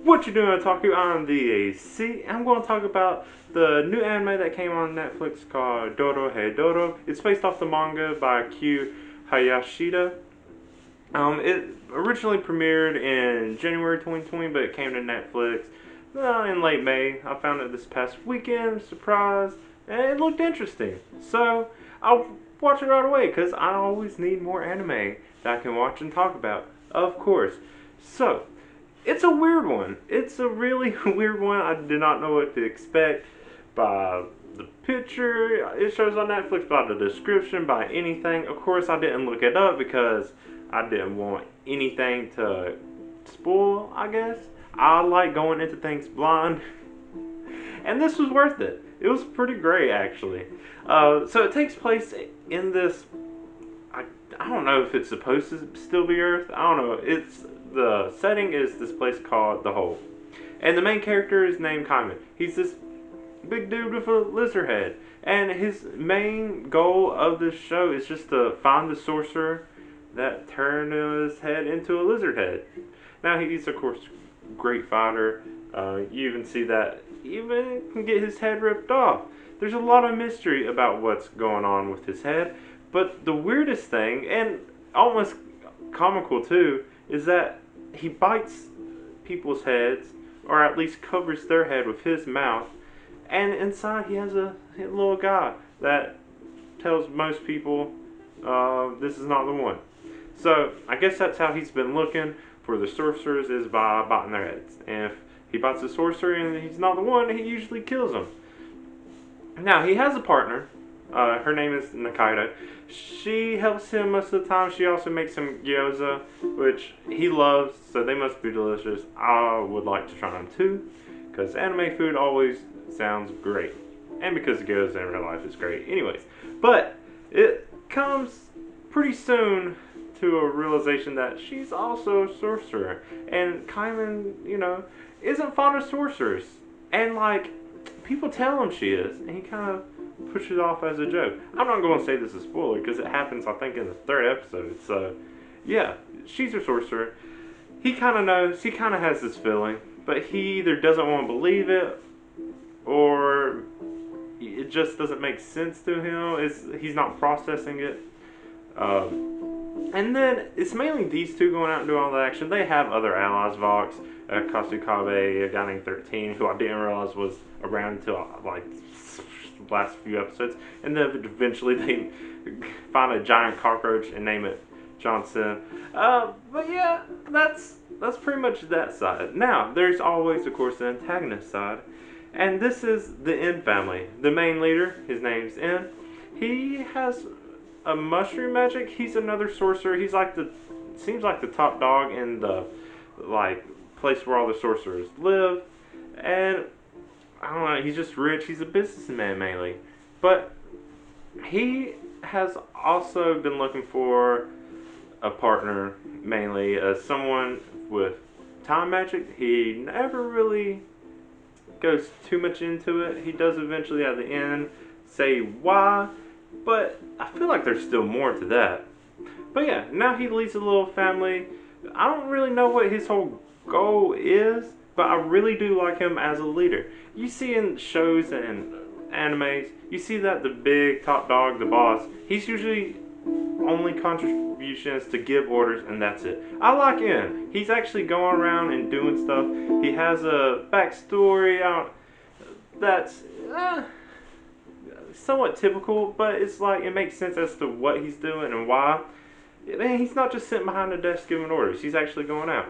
What you doing, Otaku? I'm the AC. I'm going to talk about the new anime that came on Netflix called Dorohedoro. It's based off the manga by Q Hayashida. It originally premiered in January 2020, but it came to Netflix in late May. I found it this past weekend, surprise, and it looked interesting. So I'll watch it right away because I always need more anime that I can watch and talk about, of course. So it's a weird one. It's a really weird one. I did not know what to expect by the picture it shows on Netflix, by the description, by anything. Of course, I didn't look it up because I didn't want anything to spoil, I guess. I like going into things blind, and this was worth it. It was pretty great, actually. So it takes place in this. I, I don't know if it's supposed to still be Earth. I don't know. It's the setting is this place called the Hole, and the main character is named Kaiman. He's this big dude with a lizard head, and his main goal of this show is just to find the sorcerer that turned his head into a lizard head. Now he's of course a great fighter. You even see that he even can get his head ripped off. There's a lot of mystery about what's going on with his head, but the weirdest thing, and almost comical too, is that he bites people's heads, or at least covers their head with his mouth, and inside he has a little guy that tells most people this is not the one. So I guess that's how he's been looking for the sorcerers, is by biting their heads. And if he bites the sorcerer and he's not the one, he usually kills him. Now he has a partner. Her name is Nakaido. She helps him most of the time. She also makes him gyoza, which he loves, so they must be delicious. I would like to try them too, because anime food always sounds great. And because gyoza in real life is great. Anyways, but it comes pretty soon to a realization that she's also a sorcerer. And Kaiman, isn't fond of sorcerers. And like, people tell him she is, and he kind of pushes it off as a joke. I'm not going to say this is a spoiler because it happens, I think, in the third episode. So, yeah, she's a sorcerer. He kind of knows, he kind of has this feeling, but he either doesn't want to believe it, or it just doesn't make sense to him. He's not processing it. And then it's mainly these two going out and doing all the action. They have other allies, Vox, Kasukabe, a guy named 13, who I didn't realize was around until like last few episodes. And then eventually they find a giant cockroach and name it Johnson. But yeah, that's pretty much that side. Now, there's always, of course, the antagonist side. And this is the N family. The main leader, his name's N. He has a mushroom magic. He's another sorcerer. He's like seems like the top dog in the like place where all the sorcerers live. And I don't know, he's just rich. He's a businessman mainly. But he has also been looking for a partner, mainly someone with time magic. He never really goes too much into it. He does eventually at the end say why, but I feel like there's still more to that. But yeah, now he leads a little family. I don't really know what his whole goal is, but I really do like him as a leader. You see in shows and animes, you see that the big top dog, the boss, he's usually only contribution is to give orders, and that's it. I like him. He's actually going around and doing stuff. He has a backstory that's somewhat typical, but it's like it makes sense as to what he's doing and why. Man, he's not just sitting behind a desk giving orders. He's actually going out.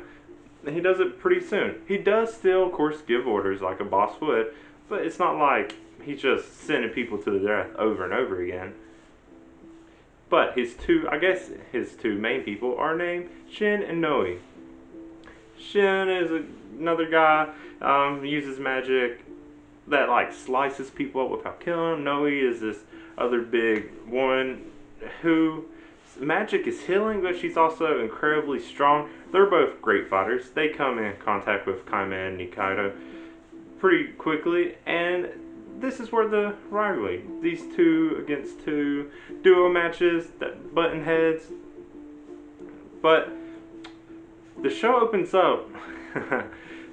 And he does it pretty soon. He does still, of course, give orders like a boss would, but it's not like he's just sending people to their death over and over again. But his two main people are named Shin and Noe. Shin is another guy, uses magic that like slices people up without killing them. Noe is this other big woman who magic is healing, but she's also incredibly strong. They're both great fighters. They come in contact with Kaima and Nikaido pretty quickly, and this is where the rivalry, these two against two duo matches that button heads. But the show opens up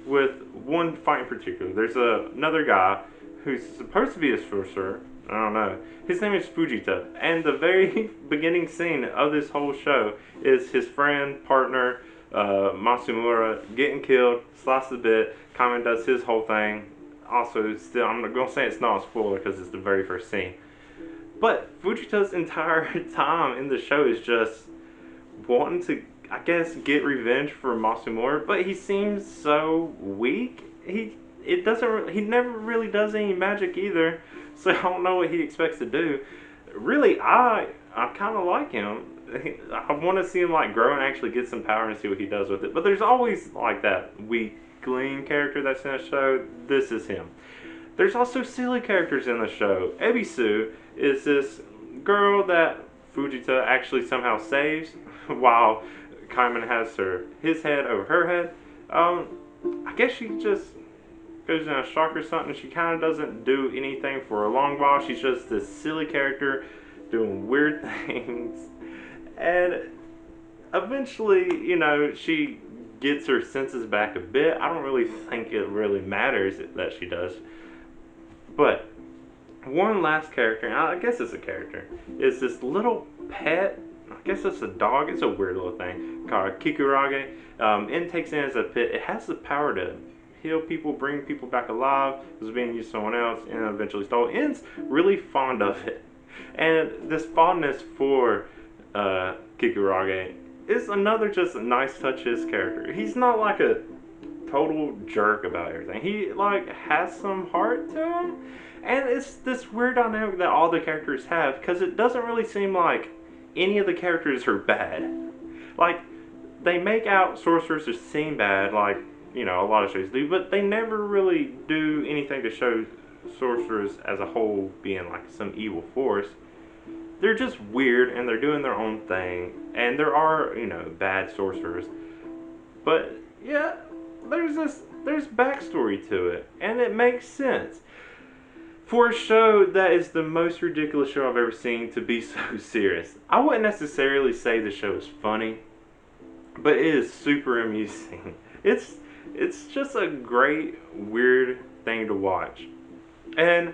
with one fight in particular. There's another guy who's supposed to be a sorcerer. I don't know. His name is Fujita, and the very beginning scene of this whole show is his friend, partner, Masumura getting killed, sliced a bit. Kamen does his whole thing. Also, still, I'm gonna say it's not a spoiler because it's the very first scene. But Fujita's entire time in the show is just wanting to, I guess, get revenge for Masumura, but he seems so weak. He never really does any magic either, so I don't know what he expects to do. Really, I kind of like him. I want to see him like grow and actually get some power and see what he does with it. But there's always like that weakling character that's in a show. This is him. There's also silly characters in the show. Ebisu is this girl that Fujita actually somehow saves while Kaiman has his head over her head. I guess she just goes in a shock or something. She kind of doesn't do anything for a long while. She's just this silly character doing weird things. And eventually, she gets her senses back a bit. I don't really think it really matters that she does. But one last character, and I guess it's a character, is this little pet. I guess it's a dog. It's a weird little thing called Kikurage. It takes in as a pet. It has the power to heal people, bring people back alive. It was being used someone else and eventually stole. En's really fond of it. And this fondness for Kikurage is another just nice touch of his character. He's not like a total jerk about everything. He like has some heart to him. And it's this weird dynamic that all the characters have, because it doesn't really seem like any of the characters are bad. Like, they make out sorcerers as seem bad, like, a lot of shows do, but they never really do anything to show sorcerers as a whole being like some evil force. They're just weird, and they're doing their own thing, and there are, bad sorcerers. But, yeah, there's backstory to it, and it makes sense. For a show that is the most ridiculous show I've ever seen to be so serious. I wouldn't necessarily say the show is funny, but it is super amusing. It's just a great, weird thing to watch. And,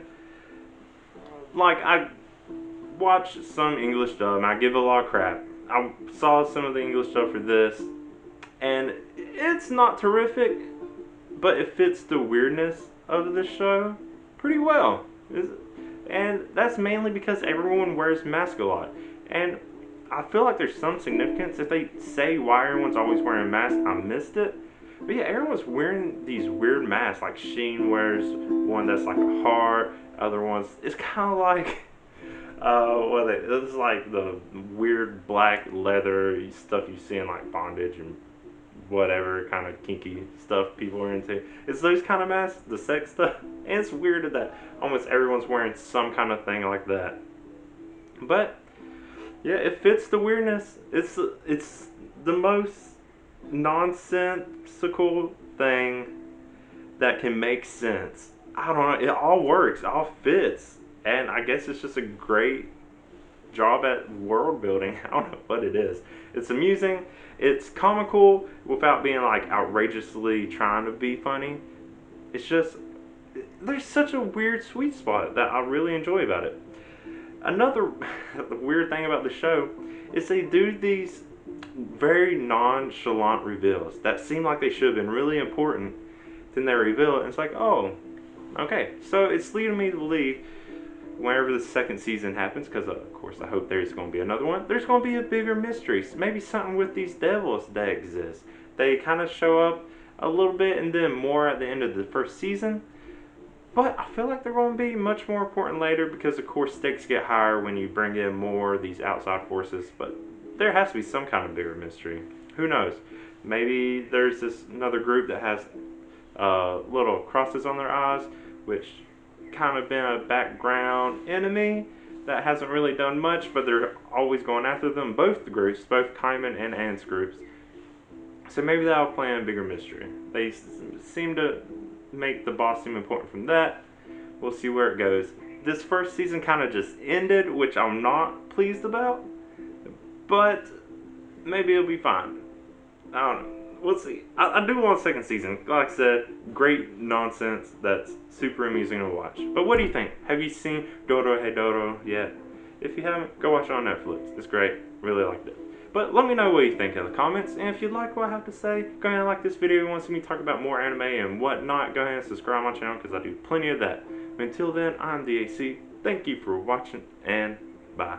like, I watch some English dub, and I give it a lot of crap. I saw some of the English dub for this, and it's not terrific, but it fits the weirdness of the show pretty well. And that's mainly because everyone wears masks a lot. And I feel like there's some significance. If they say why everyone's always wearing masks, I missed it. But yeah, everyone's wearing these weird masks. Like Sheen wears one that's like a heart. Other ones, it's kind of like, it's like the weird black leather stuff you see in like bondage and whatever kind of kinky stuff people are into. It's those kind of masks, the sex stuff, and it's weird that almost everyone's wearing some kind of thing like that. But yeah, it fits the weirdness. It's the most nonsensical thing that can make sense. I don't know. It all works. It all fits, and I guess it's just a great job at world building. I don't know what it is. It's amusing. It's comical without being like outrageously trying to be funny. It's just, there's such a weird sweet spot that I really enjoy about it. Another weird thing about the show is they do these very nonchalant reveals that seem like they should have been really important. Then they reveal it and it's like, oh, okay. So it's leading me to believe whenever the second season happens, because of course I hope there's going to be another one, there's going to be a bigger mystery. Maybe something with these devils that exist. They kind of show up a little bit and then more at the end of the first season. But I feel like they're going to be much more important later, because of course stakes get higher when you bring in more of these outside forces. But there has to be some kind of bigger mystery. Who knows? Maybe there's another group that has little crosses on their eyes, which kind of been a background enemy that hasn't really done much, but they're always going after them. Both the groups, both Kaiman and An's groups. So maybe that'll play in a bigger mystery. They seem to make the boss seem important from that. We'll see where it goes. This first season kind of just ended, which I'm not pleased about, but maybe it'll be fine. I don't know. we'll see. I do want a second season. Like I said, great nonsense that's super amusing to watch. But what do you think? Have you seen Dorohedoro yet? If you haven't, go watch it on Netflix. It's great. Really liked it. But let me know what you think in the comments. And if you like what I have to say, go ahead and like this video. If you want to see me talk about more anime and whatnot, go ahead and subscribe to my channel because I do plenty of that. Until then, I'm DAC. Thank you for watching and bye.